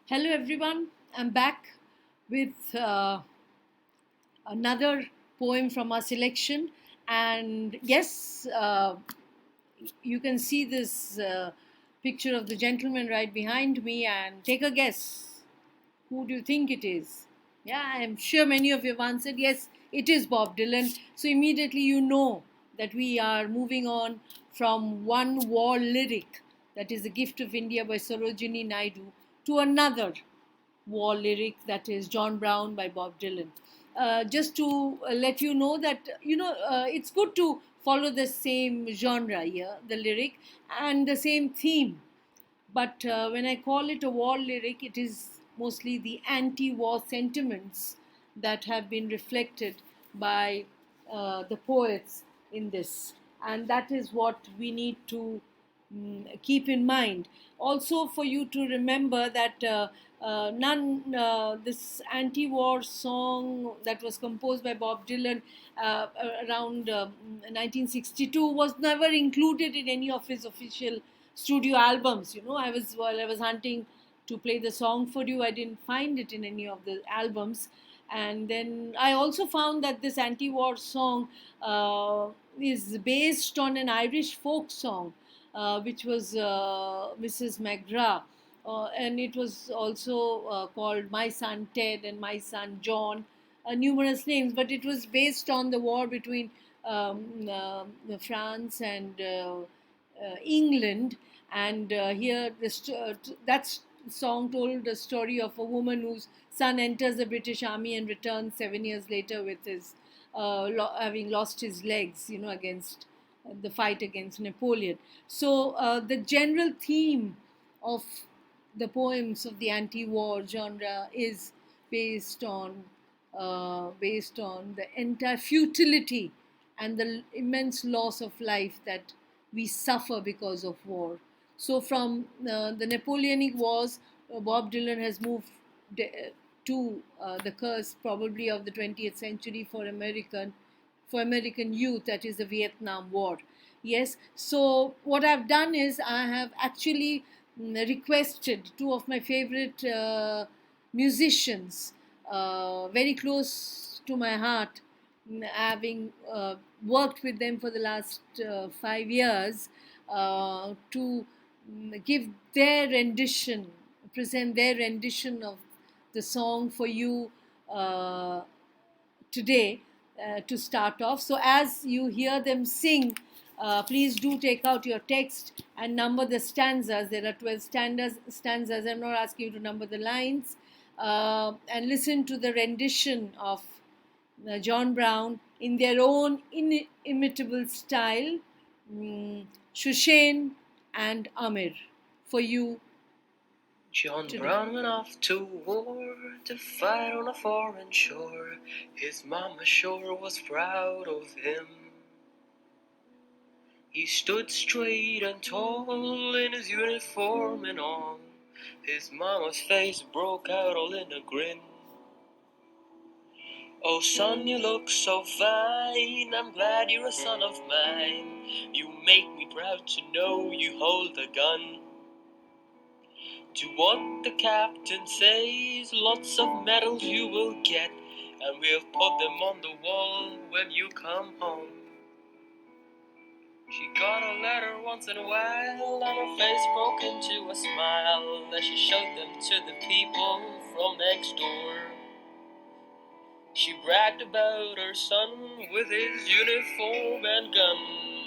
Hello, everyone. I'm back with another poem from our selection. And yes, you can see this picture of the gentleman right behind me, and take a guess. Who do you think it is? Yeah, I'm sure many of you have answered yes, it is Bob Dylan. So immediately you know that we are moving on from one war lyric, that is The Gift of India by Sarojini Naidu, to another war lyric, that is John Brown by Bob Dylan. Just to let you know that it's good to follow the same genre here, the lyric, and the same theme. But when I call it a war lyric, it is mostly the anti-war sentiments that have been reflected by the poets in this, and that is what we need to keep in mind. Also, for you to remember that this anti-war song that was composed by Bob Dylan uh, around 1962 was never included in any of his official studio albums. While I was hunting to play the song for you, I didn't find it in any of the albums. And then I also found that this anti-war song is based on an Irish folk song, which was Mrs. McGrath. And it was also called My Son Ted and My Son John, numerous names, but it was based on the war between France and England. And here, that song told the story of a woman whose son enters the British Army and returns 7 years later with his having lost his legs, against the fight against Napoleon. So the general theme of the poems of the anti-war genre is based on the entire futility and the immense loss of life that we suffer because of war. So from the Napoleonic Wars, Bob Dylan has moved to the curse probably of the 20th century for American youth, that is the Vietnam War. Yes, so what I've done is I have actually requested two of my favorite musicians, very close to my heart, having worked with them for the last 5 years, to give their rendition, present their rendition of the song for you today, to start off. So, as you hear them sing, please do take out your text and number the stanzas. There are 12 stanzas. I'm not asking you to number the lines. And listen to the rendition of John Brown in their own inimitable style, Sushen and Aamir, for you. John Brown went off to war to fight on a foreign shore. His mama sure was proud of him. He stood straight and tall in his uniform and all. His mama's face broke out all in a grin. Oh son, you look so fine, I'm glad you're a son of mine. You make me proud to know you hold a gun. Do what the captain says, lots of medals you will get, and we'll put them on the wall when you come home. She got a letter once in a while, and her face broke into a smile as she showed them to the people from next door. She bragged about her son with his uniform and gun,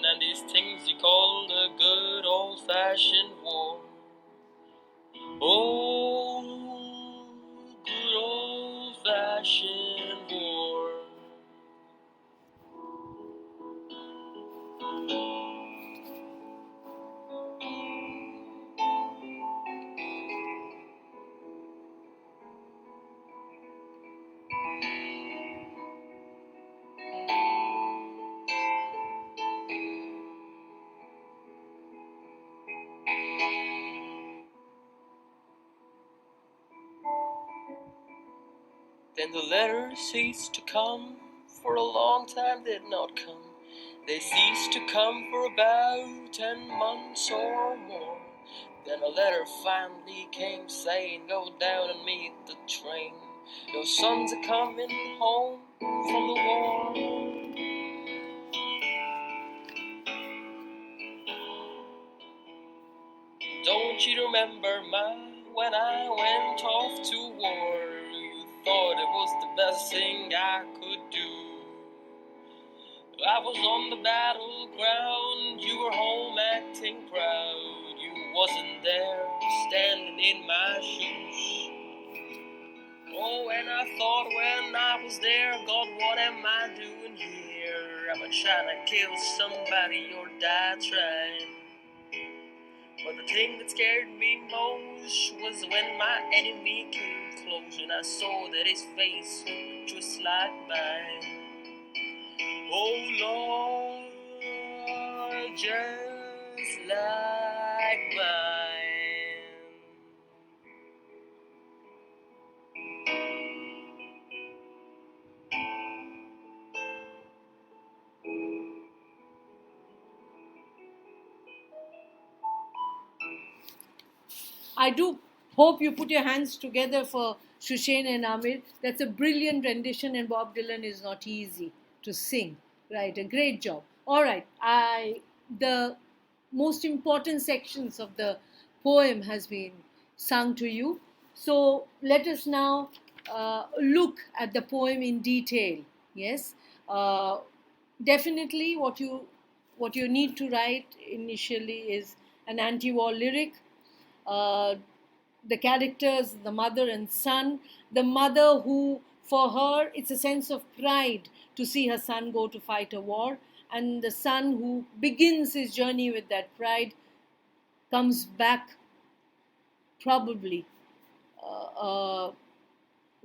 and these things he called a good old-fashioned war. Oh, good old-fashioned war. Then the letters ceased to come, for a long time did not come. They ceased to come for about 10 months or more. Then a letter finally came saying, go down and meet the train. Your sons are coming home from the war. Don't you remember, Ma, when I went off to war? You thought it was the best thing I could do. I was on the battleground, you were home acting proud. You wasn't there, standing in my shoes. Oh, and I thought when I was there, God, what am I doing here? Am I trying to kill somebody or die trying? But the thing that scared me most was when my enemy came close and I saw that his face looked just like mine. Oh Lord, just like mine. I do hope you put your hands together for Sushen and Aamir. That's a brilliant rendition, and Bob Dylan is not easy to sing. Right, a great job. All right, the most important sections of the poem has been sung to you. So let us now look at the poem in detail. Yes, uh, definitely what you need to write initially is an anti-war lyric. uh, the characters, the mother and son. The mother, who, for her, it's a sense of pride to see her son go to fight a war, and the son, who begins his journey with that pride, comes back probably uh,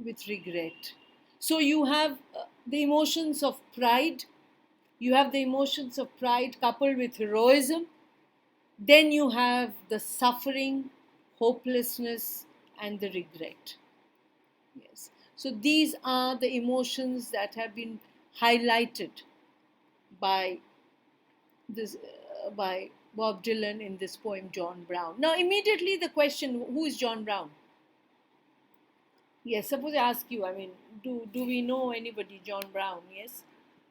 with regret. So you have the emotions of pride, you have the emotions of pride coupled with heroism. Then you have the suffering, hopelessness, and the regret. Yes. So these are the emotions that have been highlighted by by Bob Dylan in this poem, John Brown. Now, immediately the question: who is John Brown? Yes. Suppose I ask you. I mean, do we know anybody, John Brown? Yes.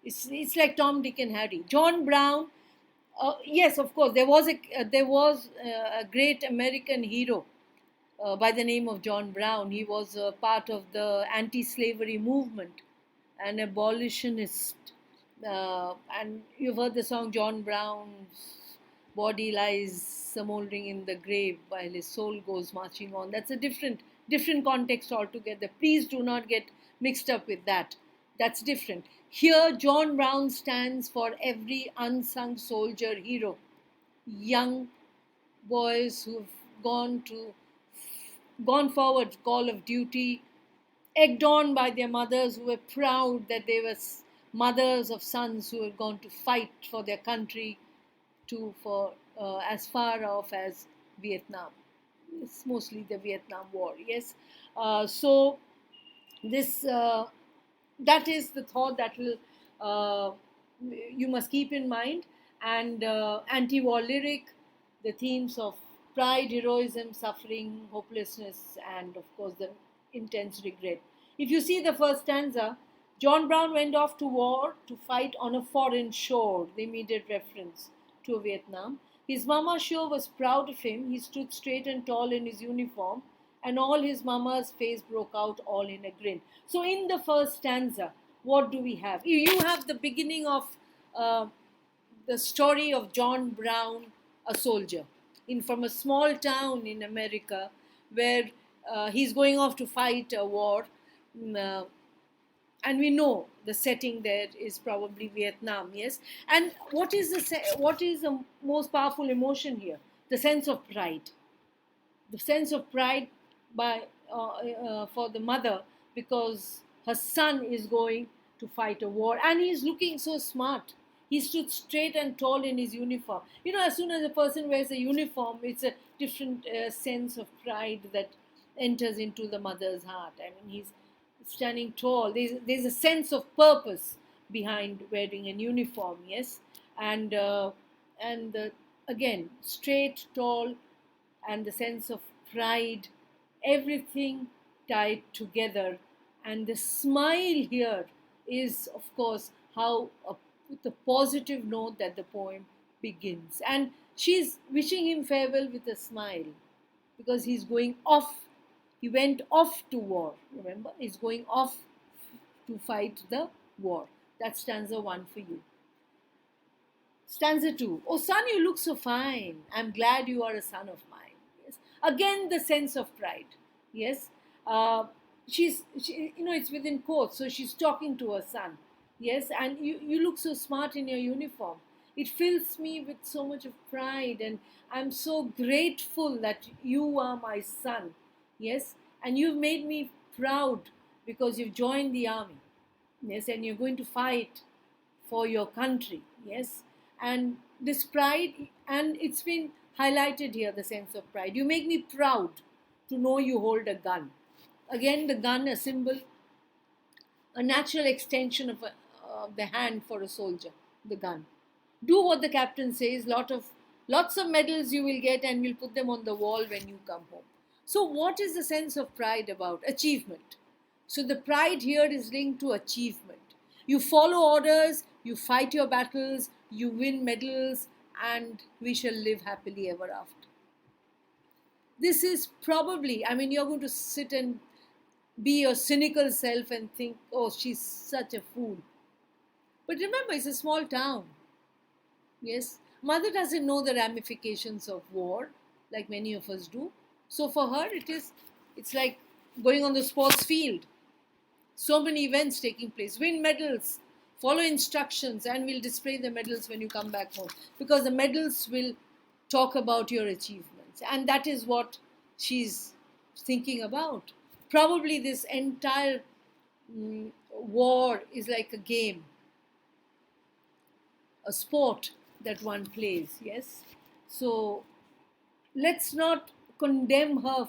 It's like Tom, Dick, and Harry. John Brown. Yes, of course. There was a great American hero by the name of John Brown. He was part of the anti-slavery movement, an abolitionist. And you've heard the song John Brown's body lies smoldering in the grave while his soul goes marching on. That's a different context altogether. Please do not get mixed up with that. That's different. Here, John Brown stands for every unsung soldier hero. Young boys who've gone forward, call of duty, egged on by their mothers, who were proud that they were mothers of sons who had gone to fight for their country, for as far off as Vietnam. It's mostly the Vietnam War. Yes. So this that is the thought that will you must keep in mind. And anti-war lyric, the themes of pride, heroism, suffering, hopelessness, and of course the intense regret. If you see the first stanza, John Brown went off to war to fight on a foreign shore, the immediate reference to Vietnam. His mama sure was proud of him. He stood straight and tall in his uniform, and all his mama's face broke out all in a grin. So, in the first stanza, what do we have? You have the beginning of uh, the story of John Brown, a soldier, in from a small town in America, where he's going off to fight a war. mm, uh, and we know the setting there is probably Vietnam. Yes. And what is the most powerful emotion here? The sense of pride. The sense of pride by for the mother, because her son is going to fight a war, and he's looking so smart. He stood straight and tall in his uniform. As soon as a person wears a uniform, it's a different sense of pride that enters into the mother's heart. I mean, he's standing tall. There's a sense of purpose behind wearing an uniform. Yes. And again, straight, tall, and the sense of pride, everything tied together. And the smile here is, of course, how the positive note that the poem begins. And she's wishing him farewell with a smile because he's going off. He went off to war, remember? He's going off to fight the war. That's stanza 1 for you. Stanza 2. Oh, son, you look so fine. I'm glad you are a son of mine. Yes. Again, the sense of pride. Yes. It's within quotes, so she's talking to her son. Yes. And you look so smart in your uniform. It fills me with so much of pride, and I'm so grateful that you are my son. Yes. And you've made me proud because you've joined the army. Yes. And you're going to fight for your country. Yes. And this pride, and it's been highlighted here, the sense of pride. You make me proud to know you hold a gun. Again, the gun, a symbol, a natural extension of the hand for a soldier, the gun. Do what the captain says. Lots of medals you will get, and we'll put them on the wall when you come home. So what is the sense of pride about? Achievement. So the pride here is linked to achievement. You follow orders, you fight your battles, you win medals, and we shall live happily ever after. This is probably, you're going to sit and be your cynical self and think, oh, she's such a fool. But remember, it's a small town. Yes, mother doesn't know the ramifications of war like many of us do. So for her, it's like going on the sports field. So many events taking place. Win medals, follow instructions, and we'll display the medals when you come back home. Because the medals will talk about your achievements. And that is what she's thinking about. Probably this entire war is like a game, a sport that one plays, yes? So let's not condemn her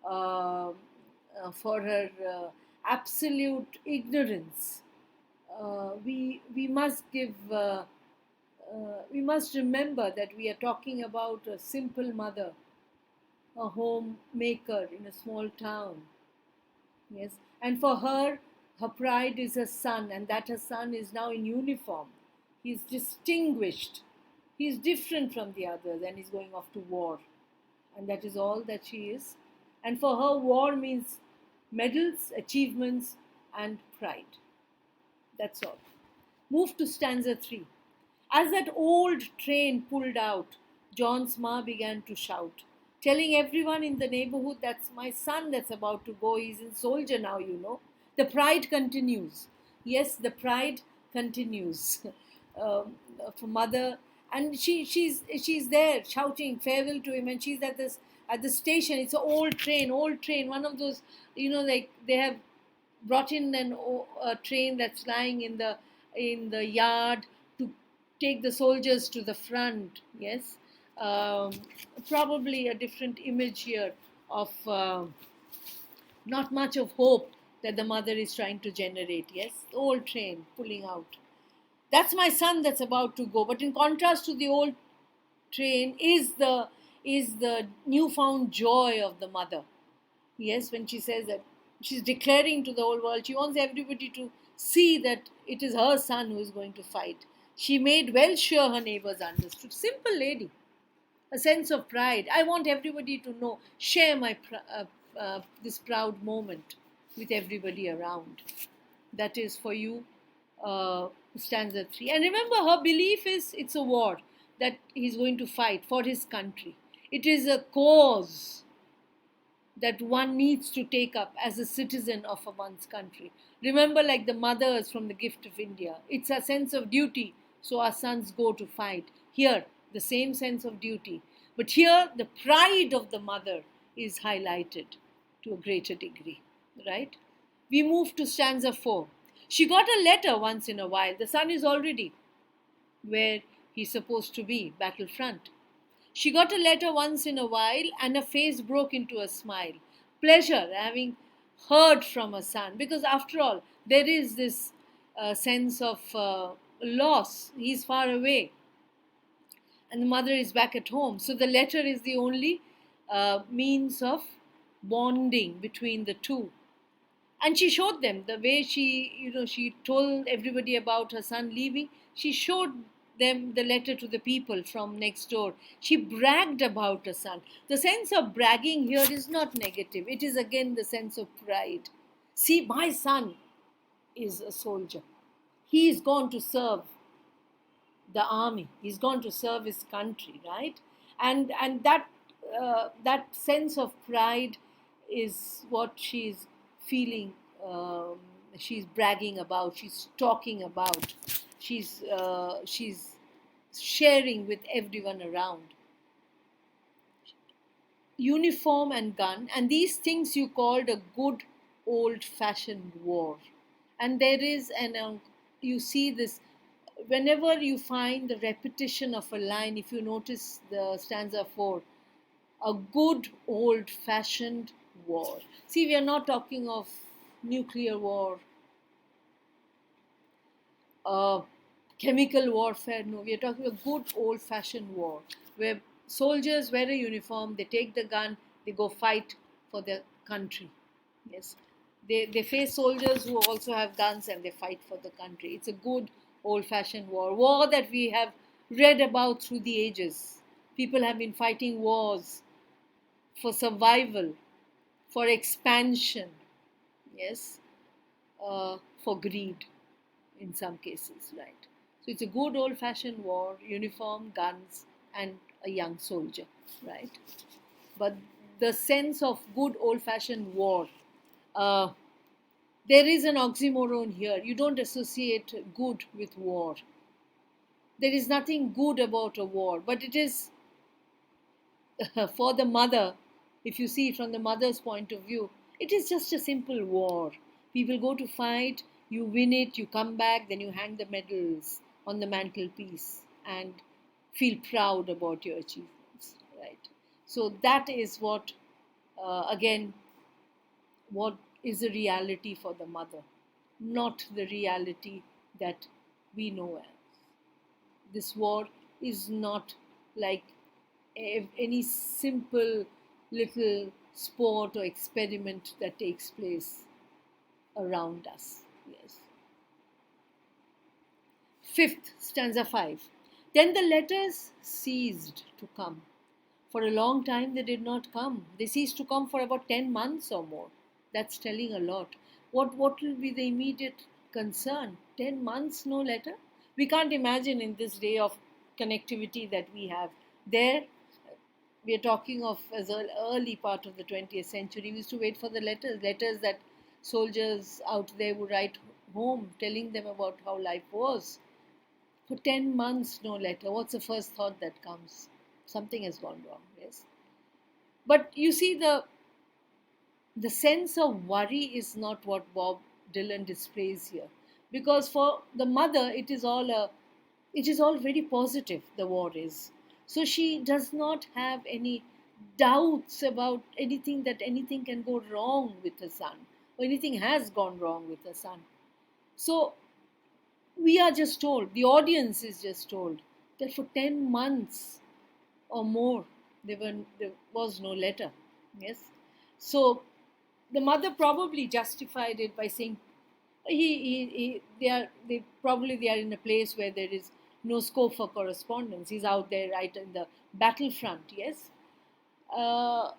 uh, for her absolute ignorance. We must remember that we are talking about a simple mother, a homemaker in a small town. Yes, and for her, her pride is her son, and that her son is now in uniform. He's distinguished. He's different from the others, and he's going off to war, and that is all that she is. And for her, war means medals, achievements, and pride. That's all. Move to stanza 3. As that old train pulled out, John's ma began to shout, telling everyone in the neighborhood, that's my son that's about to go. He's a soldier now, you know. The pride continues. Yes, the pride continues for mother. And she's there shouting farewell to him, and she's at the station. It's an old train, one of those, like they have brought in a train that's lying in the yard to take the soldiers to the front. Yes, um, probably a different image here of not much of hope that the mother is trying to generate. Yes, the old train pulling out. That's my son that's about to go. But in contrast to the old train is the newfound joy of the mother. Yes, when she says that, she's declaring to the whole world, she wants everybody to see that it is her son who is going to fight. She made well sure her neighbors understood. Simple lady, a sense of pride. I want everybody to know, share this proud moment with everybody around. That is for you, stanza 3. And remember, her belief is it's a war that he's going to fight for his country. It is a cause that one needs to take up as a citizen of one's country. Remember, like the mothers from the Gift of India, it's a sense of duty, so our sons go to fight. Here, the same sense of duty. But here, the pride of the mother is highlighted to a greater degree, right? We move to stanza 4. She got a letter once in a while. The son is already where he's supposed to be, battlefront. She got a letter once in a while, and her face broke into a smile. Pleasure, having heard from her son, because after all, there is this sense of loss. He's far away. and the mother is back at home. So the letter is the only means of bonding between the two. And she showed them the way she told everybody about her son leaving. She showed them the letter to the people from next door. She bragged about her son. The sense of bragging here is not negative, it is again the sense of pride. See, my son is a soldier. He is gone to serve the army. He's gone to serve his country, right? And that sense of pride is what she's feeling. She's bragging about. She's talking about. She's sharing with everyone around. Uniform and gun, and these things you called a good old-fashioned war. And there is you see this whenever you find the repetition of a line. If you notice the stanza 4, a good old-fashioned war. See, we are not talking of nuclear war, uh, chemical warfare. No, we are talking a good old-fashioned war where soldiers wear a uniform, they take the gun, they go fight for their country. Yes, they face soldiers who also have guns and they fight for the country. It's a good old-fashioned war that we have read about through the ages. People have been fighting wars for survival, for expansion, yes, for greed in some cases, right? So it's a good old fashioned war, uniform, guns, and a young soldier, right? But the sense of good old fashioned war, uh, there is an oxymoron here. You don't associate good with war. There is nothing good about a war, but it is for the mother. If you see it from the mother's point of view, it is just a simple war. People go to fight, you win it, you come back, then you hang the medals on the mantelpiece and feel proud about your achievements, right? So that is what, again, what is the reality for the mother, not the reality that we know as. This war is not like any simple little sport or experiment that takes place around us. Yes. Fifth, stanza 5. Then the letters ceased to come. For a long time they did not come. They ceased to come for about 10 months or more. That's telling a lot. What will be the immediate concern? 10 months, no letter? We can't imagine in this day of connectivity that we have. There, we are talking of as an early part of the 20th century. We used to wait for the letters that soldiers out there would write home, telling them about how life was. For 10 months, no letter. What's the first thought that comes? Something has gone wrong, yes. But you see, the sense of worry is not what Bob Dylan displays here. Because for the mother, it is all very positive, the war is. So she does not have any doubts about anything, that anything can go wrong with her son, or anything has gone wrong with her son. So we are just told, the audience is just told, that for 10 months or more, there was no letter. Yes. So the mother probably justified it by saying they are in a place where there is no scope for correspondence. He's out there right in the battlefront, yes. Uh,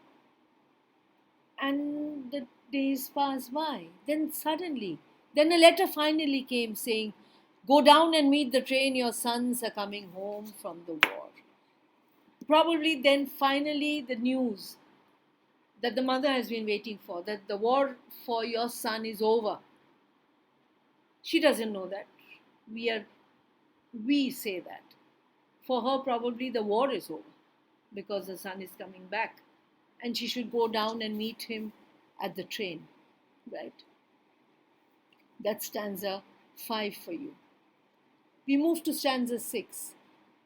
and the days passed by. Then a letter finally came saying, "Go down and meet the train. Your sons are coming home from the war." Probably then finally the news that the mother has been waiting for, that the war for your son is over. She doesn't know that. We are we say that. For her, probably the war is over because the son is coming back and she should go down and meet him at the train, right? That's stanza 5 for you. We move to stanza 6.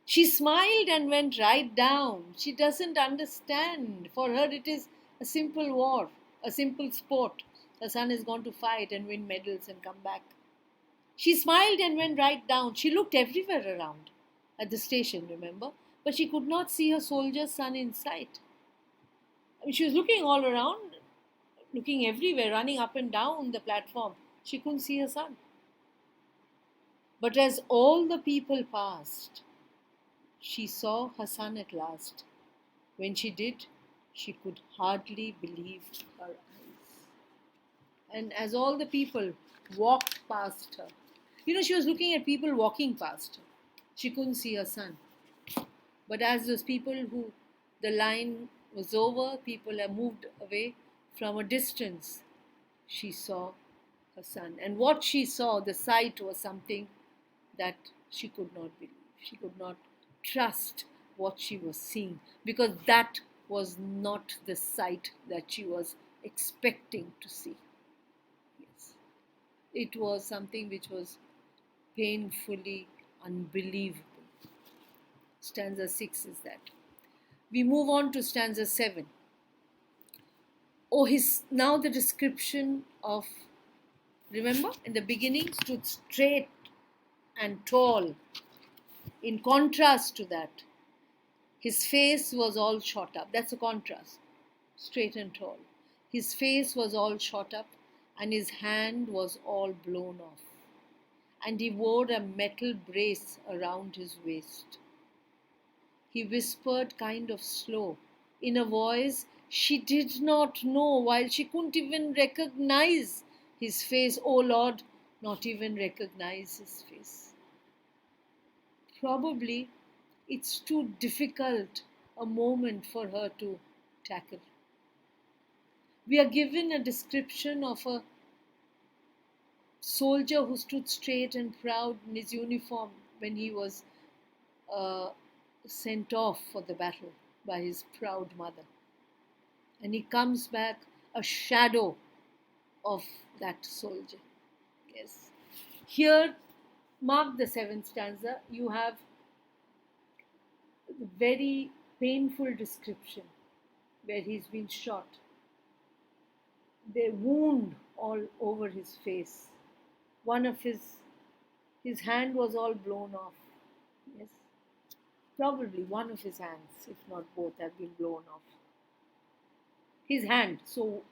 She smiled and went right down. She doesn't understand. For her, it is a simple war, a simple sport. Her son has gone to fight and win medals and come back. She smiled and went right down. She looked everywhere around at the station, remember? but she could not see her soldier's son in sight. I mean, she was looking all around, looking everywhere, running up and down the platform. She couldn't see her son. But as all the people passed, she saw her son at last. When she did, she could hardly believe her eyes. And as all the people walked past her, she was looking at people walking past her. She couldn't see her son. But as those people the line was over, people have moved away from a distance, she saw her son. And what she saw, the sight, was something that she could not believe. She could not trust what she was seeing, because that was not the sight that she was expecting to see. Yes. It was something which was painfully unbelievable. Stanza 6 is that. We move on to stanza 7. Now the description of, remember, in the beginning, stood straight and tall. In contrast to that, his face was all shot up. That's a contrast, straight and tall. His face was all shot up, and his hand was all blown off. And he wore a metal brace around his waist. He whispered kind of slow, in a voice she did not know, while she couldn't even recognize his face. Oh Lord, not even recognize his face. Probably it's too difficult a moment for her to tackle. We are given a description of a soldier who stood straight and proud in his uniform when he was uh, sent off for the battle by his proud mother. And he comes back a shadow of that soldier. Yes. Here, mark the 7th stanza, you have the very painful description where he's been shot. The wound all over his face. One of his hand was all blown off. Yes. Probably one of his hands, if not both, have been blown off. His hand, so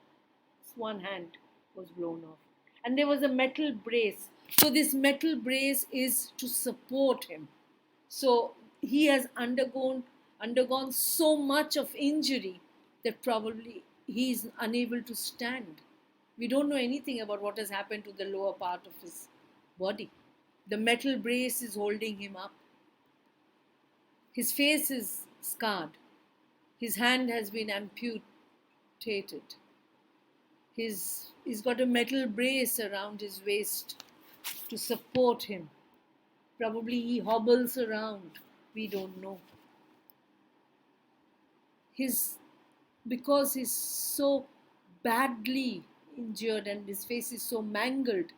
one hand was blown off. And there was a metal brace. So this metal brace is to support him. So he has undergone so much of injury that probably he is unable to stand. We don't know anything about what has happened to the lower part of his body. The metal brace is holding him up. His face is scarred. His hand has been amputated. He's got a metal brace around his waist to support him. Probably he hobbles around. We don't know. Because he's so badly injured and his face is so mangled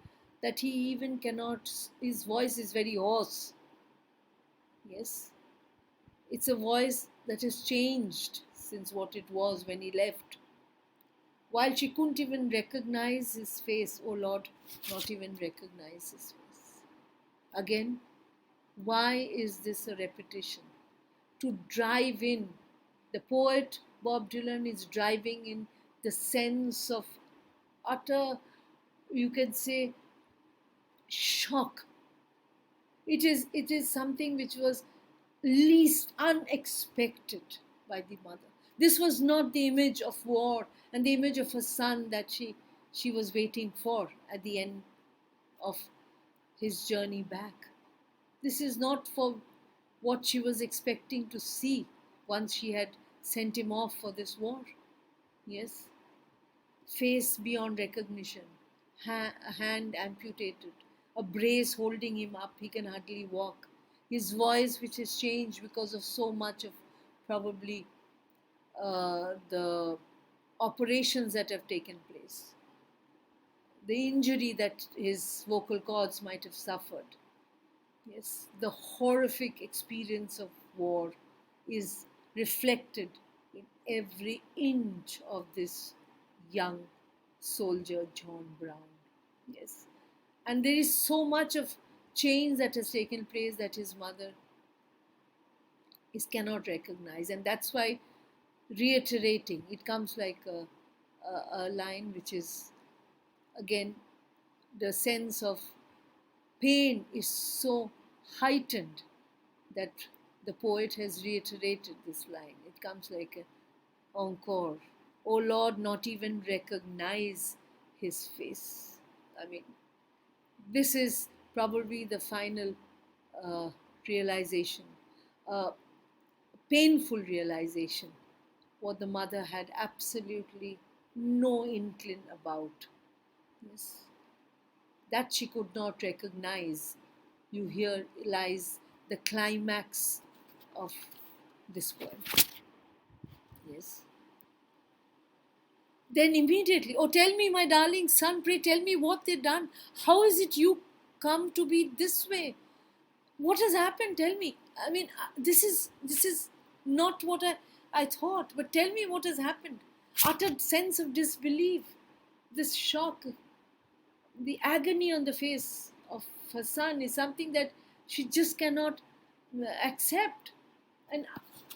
that he even cannot, his voice is very hoarse. Yes. It's a voice that has changed since what it was when he left. While she couldn't even recognize his face, oh Lord, not even recognize his face. Again, why is this a repetition? To drive in. The poet Bob Dylan is driving in the sense of utter, you can say, shock. It is something which was least unexpected by the mother. This was not the image of war and the image of a son that she was waiting for at the end of his journey back. This is not for what she was expecting to see once she had sent him off for this war. Yes. Face beyond recognition, a hand amputated, a brace holding him up, he can hardly walk. His voice, which has changed because of so much of probably the operations that have taken place, the injury that his vocal cords might have suffered. Yes, the horrific experience of war is reflected in every inch of this young soldier, John Brown. Yes, and there is so much of change that has taken place that his mother is cannot recognize. And that's why reiterating, it comes like a line which is, again, the sense of pain is so heightened that the poet has reiterated this line. It comes like an encore. Oh Lord, not even recognize his face. I mean, this is probably the final uh, realization, uh, painful realization, what the mother had absolutely no inkling about. Yes, that she could not recognize. You hear lies the climax of this poem. Yes. Then immediately, oh, tell me, my darling son, pray tell me what they've done. How is it you come to be this way? What has happened? Tell me. I mean, this is not what I thought, but tell me what has happened. Utter sense of disbelief, this shock, the agony on the face of her son is something that she just cannot accept. And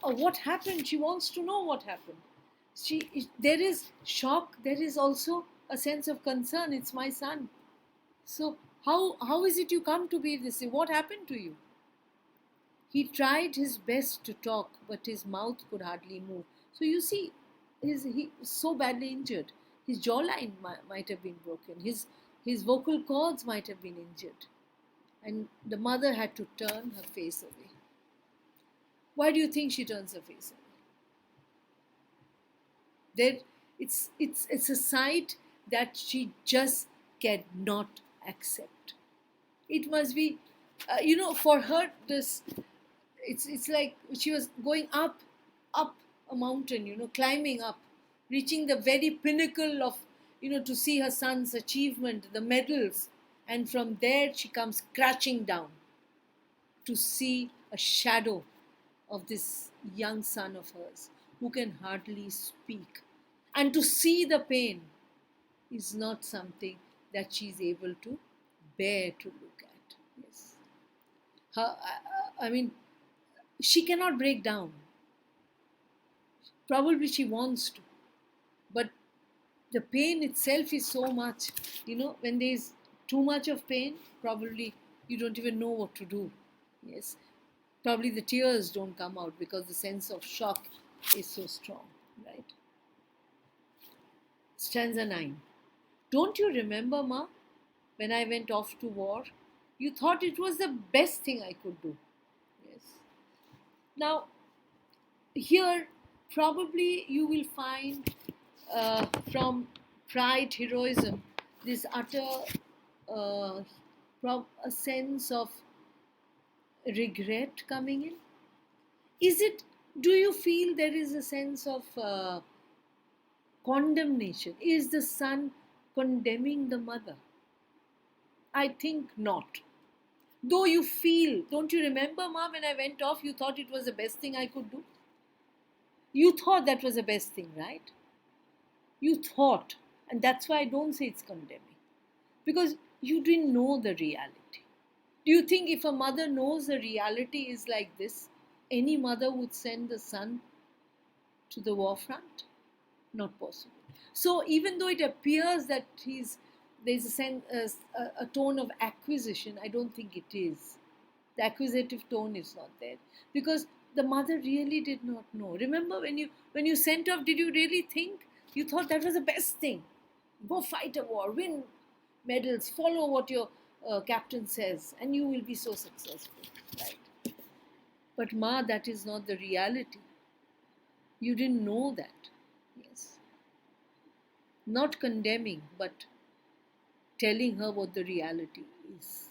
what happened? She wants to know what happened. There is shock. There is also a sense of concern. It's my son. So how is it you come to be this way? What happened to you? He tried his best to talk, but his mouth could hardly move. So you see, he was so badly injured. His jawline might have been broken. His vocal cords might have been injured. And the mother had to turn her face away. Why do you think she turns her face away? It's a sight that she just cannot accept. It must be, for her, this it's like she was going up a mountain, climbing up, reaching the very pinnacle of, to see her son's achievement, the medals, and from there she comes crashing down to see a shadow of this young son of hers who can hardly speak. And to see the pain is not something that she's able to bear to look at. Yes. I mean, she cannot break down. Probably she wants to, but the pain itself is so much. When there's too much of pain, probably you don't even know what to do. Yes. Probably the tears don't come out because the sense of shock is so strong, right? Stanza 9. Don't you remember, Ma, when I went off to war? You thought it was the best thing I could do. Yes. Now, here, probably you will find from pride, heroism, this utter a sense of regret coming in. Do you feel there is a sense of condemnation? Is the son condemning the mother? I think not. Though you feel, don't you remember, Ma, when I went off, you thought it was the best thing I could do? You thought that was the best thing, right? You thought. And that's why I don't say it's condemning. Because you didn't know the reality. Do you think if a mother knows the reality is like this, any mother would send the son to the war front? Not possible. So even though it appears that there's a tone of acquisition, I don't think it is. The acquisitive tone is not there because the mother really did not know. Remember when you sent off, did you really think? You thought that was the best thing. Go fight a war, win medals, follow what your captain says, and you will be so successful, right? But Ma, that is not the reality. You didn't know that. Yes. Not condemning, but telling her what the reality is.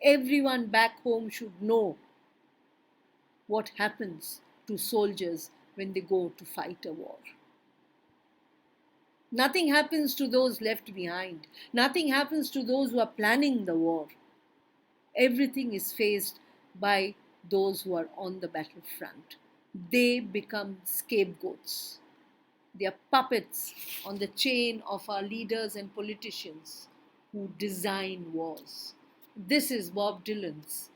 Everyone back home should know what happens to soldiers when they go to fight a war. Nothing happens to those left behind. Nothing happens to those who are planning the war. Everything is faced by those who are on the battlefront. They become scapegoats. They are puppets on the chain of our leaders and politicians who design wars. This is Bob Dylan's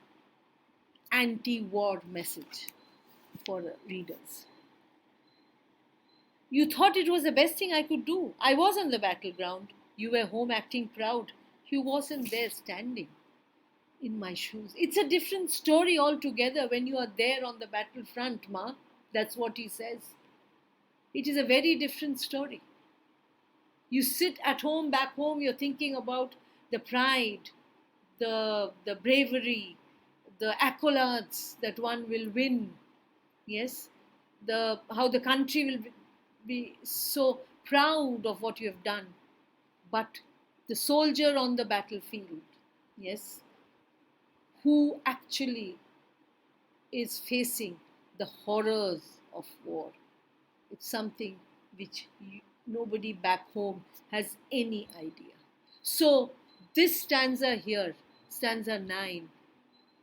anti-war message. for readers. You thought it was the best thing I could do. I was on the battleground. You were home acting proud. You wasn't there standing in my shoes. It's a different story altogether when you are there on the battlefront, Ma. That's what he says. It is a very different story. You sit at home, back home, you're thinking about the pride, the bravery, the accolades that one will win. Yes, the how the country will be so proud of what you have done. But the soldier on the battlefield, yes, who actually is facing the horrors of war. It's something which nobody back home has any idea. So, this stanza here, stanza 9,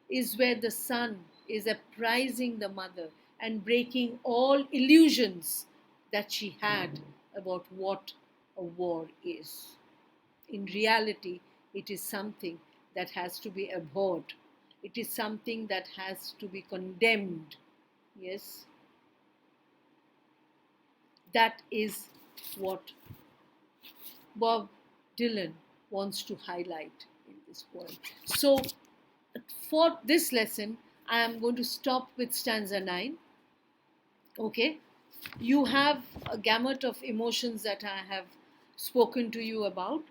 is where the son is apprising the mother and breaking all illusions that she had about what a war is. In reality, it is something that has to be abhorred. It is something that has to be condemned. Yes, that is what Bob Dylan wants to highlight in this poem. So, for this lesson, I am going to stop with stanza 9. Okay, you have a gamut of emotions that I have spoken to you about.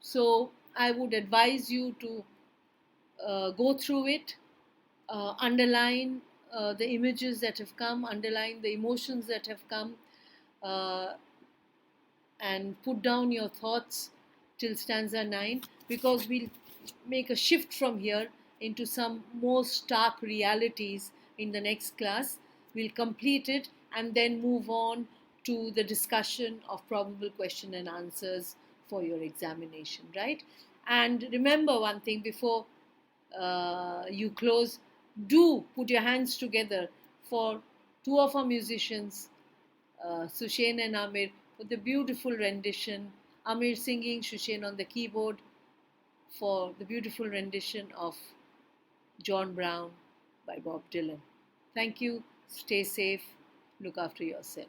So, I would advise you to go through it, underline the images that have come, underline the emotions that have come, uh, and put down your thoughts till stanza 9, because we'll make a shift from here into some more stark realities in the next class. We'll complete it and then move on to the discussion of probable question and answers for your examination, right? And remember one thing before you close, do put your hands together for two of our musicians, Sushen and Aamir, for the beautiful rendition. Aamir singing, Sushen on the keyboard, for the beautiful rendition of John Brown by Bob Dylan. Thank you. Stay safe. Look after yourself.